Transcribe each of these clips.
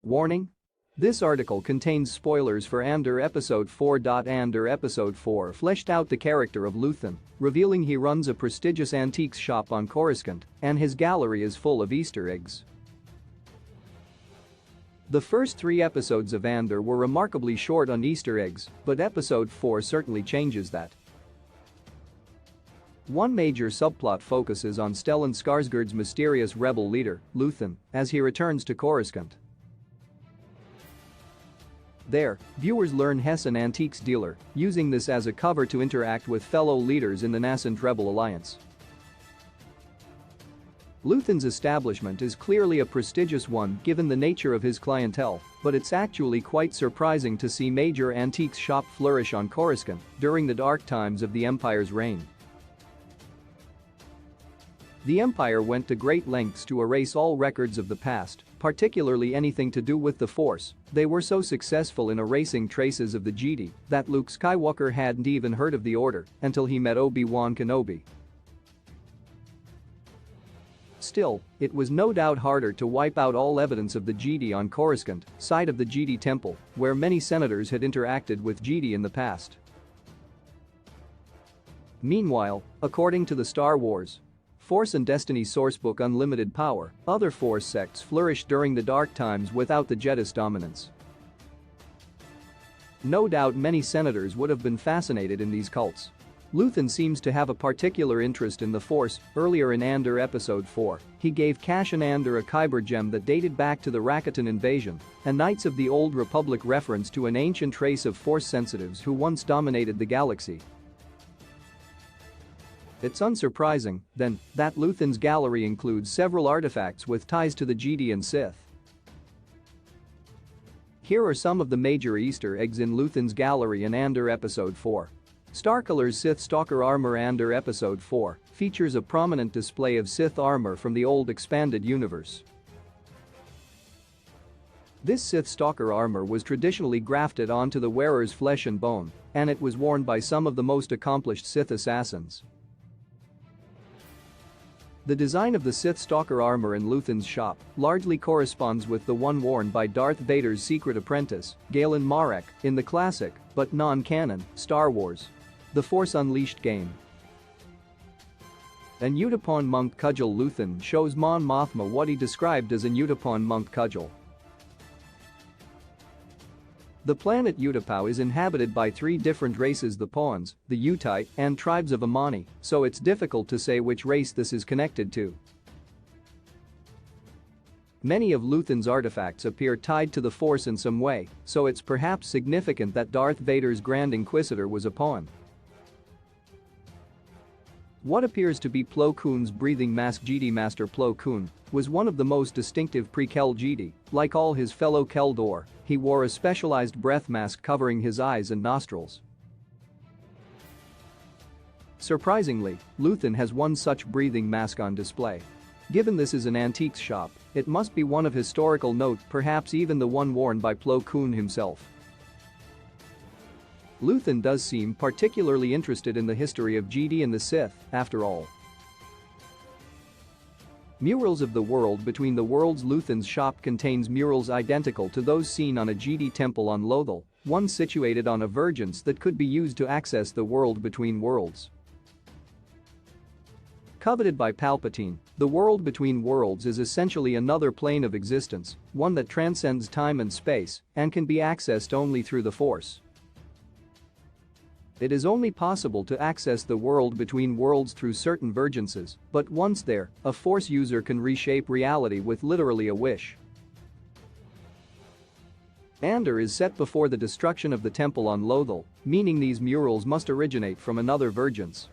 Warning: this article contains spoilers for Andor Episode 4. Andor Episode 4 fleshed out the character of Luthen, revealing he runs a prestigious antiques shop on Coruscant, and his gallery is full of Easter eggs. The first 3 episodes of Andor were remarkably short on Easter eggs, but Episode 4 certainly changes that. One major subplot focuses on Stellan Skarsgård's mysterious rebel leader, Luthen, as he returns to Coruscant. There, viewers learn Hess an antiques dealer, using this as a cover to interact with fellow leaders in the nascent rebel alliance. Luthen's establishment is clearly a prestigious one given the nature of his clientele, but it's actually quite surprising to see major antiques shop flourish on Coruscant during the dark times of the Empire's reign. The Empire went to great lengths to erase all records of the past, particularly anything to do with the Force. They were so successful in erasing traces of the Jedi that Luke Skywalker hadn't even heard of the Order until he met Obi-Wan Kenobi. Still, it was no doubt harder to wipe out all evidence of the Jedi on Coruscant, site of the Jedi Temple, where many senators had interacted with Jedi in the past. Meanwhile, according to the Star Wars Force and Destiny sourcebook Unlimited Power, other Force sects flourished during the dark times without the Jedi's dominance. No doubt many senators would have been fascinated in these cults. Luthen seems to have a particular interest in the Force. Earlier in Andor Episode 4, he gave Cassian Andor a Kyber gem that dated back to the Rakatan invasion, a Knights of the Old Republic reference to an ancient race of Force sensitives who once dominated the galaxy. It's unsurprising, then, that Luthen's gallery includes several artifacts with ties to the Jedi and Sith. Here are some of the major Easter eggs in Luthen's gallery in Andor Episode 4. Starkiller's Sith Stalker armor. Andor Episode 4 features a prominent display of Sith armor from the old expanded universe. This Sith Stalker armor was traditionally grafted onto the wearer's flesh and bone, and it was worn by some of the most accomplished Sith assassins. The design of the Sith Stalker armor in Luthen's shop largely corresponds with the one worn by Darth Vader's secret apprentice, Galen Marek, in the classic, but non-canon, Star Wars: The Force Unleashed game. An Utapau monk cudgel. Luthen shows Mon Mothma what he described as an Utapau monk cudgel. The planet Utapau is inhabited by 3 different races: the Pawns, the Utite, and tribes of Amani, so it's difficult to say which race this is connected to. Many of Luthen's artifacts appear tied to the Force in some way, so it's perhaps significant that Darth Vader's Grand Inquisitor was a Pawn. What appears to be Plo Koon's breathing mask. Jedi Master Plo Koon was one of the most distinctive pre-Kel Jedi. Like all his fellow Kel Dor, he wore a specialized breath mask covering his eyes and nostrils. Surprisingly, Luthen has one such breathing mask on display. Given this is an antiques shop, it must be one of historical note, perhaps even the one worn by Plo Koon himself. Luthen does seem particularly interested in the history of Jedi and the Sith, after all. Murals of the World Between the Worlds. Luthen's shop contains murals identical to those seen on a Jedi temple on Lothal, one situated on a vergence that could be used to access the World Between Worlds. Coveted by Palpatine, the World Between Worlds is essentially another plane of existence, one that transcends time and space and can be accessed only through the Force. It is only possible to access the World Between Worlds through certain vergences, but once there, a Force user can reshape reality with literally a wish. Andor is set before the destruction of the temple on Lothal, meaning these murals must originate from another vergence.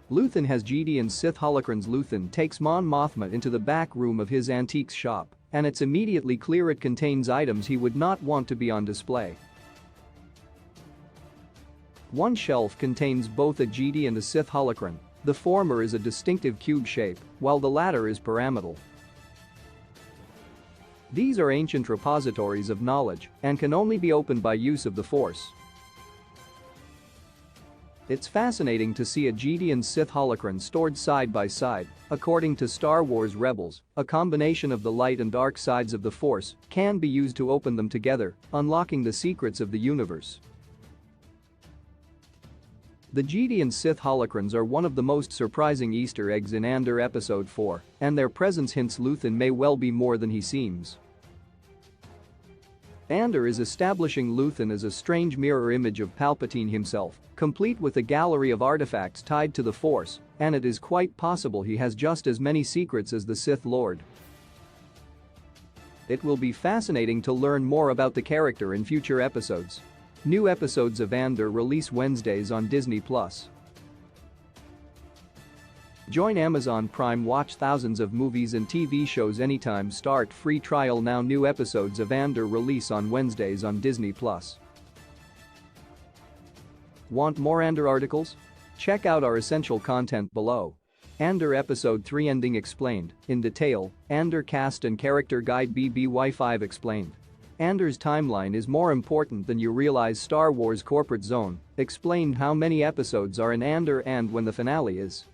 Luthen has Jedi and Sith holocrons. Luthen takes Mon Mothma into the back room of his antiques shop, and it's immediately clear it contains items he would not want to be on display. One shelf contains both a Jedi and a Sith holocron. The former is a distinctive cube shape, while the latter is pyramidal. These are ancient repositories of knowledge and can only be opened by use of the Force. It's fascinating to see a Jedi and Sith holocron stored side by side. According to Star Wars Rebels, a combination of the light and dark sides of the Force can be used to open them together, unlocking the secrets of the universe. The Jedi and Sith holocrons are one of the most surprising Easter eggs in Andor Episode 4, and their presence hints Luthen may well be more than he seems. Andor is establishing Luthen as a strange mirror image of Palpatine himself, complete with a gallery of artifacts tied to the Force, and it is quite possible he has just as many secrets as the Sith Lord. It will be fascinating to learn more about the character in future episodes. New episodes of Andor release Wednesdays on Disney+. Join Amazon Prime, watch thousands of movies and TV shows anytime, start free trial now. New episodes of Andor release on Wednesdays on Disney+. Want more Andor articles? Check out our essential content below. Andor Episode 3 Ending explained, in detail, Andor cast and character guide BBY5 explained. Andor's timeline is more important than you realize. Star Wars Corporate Zone explained how many episodes are in Andor and when the finale is.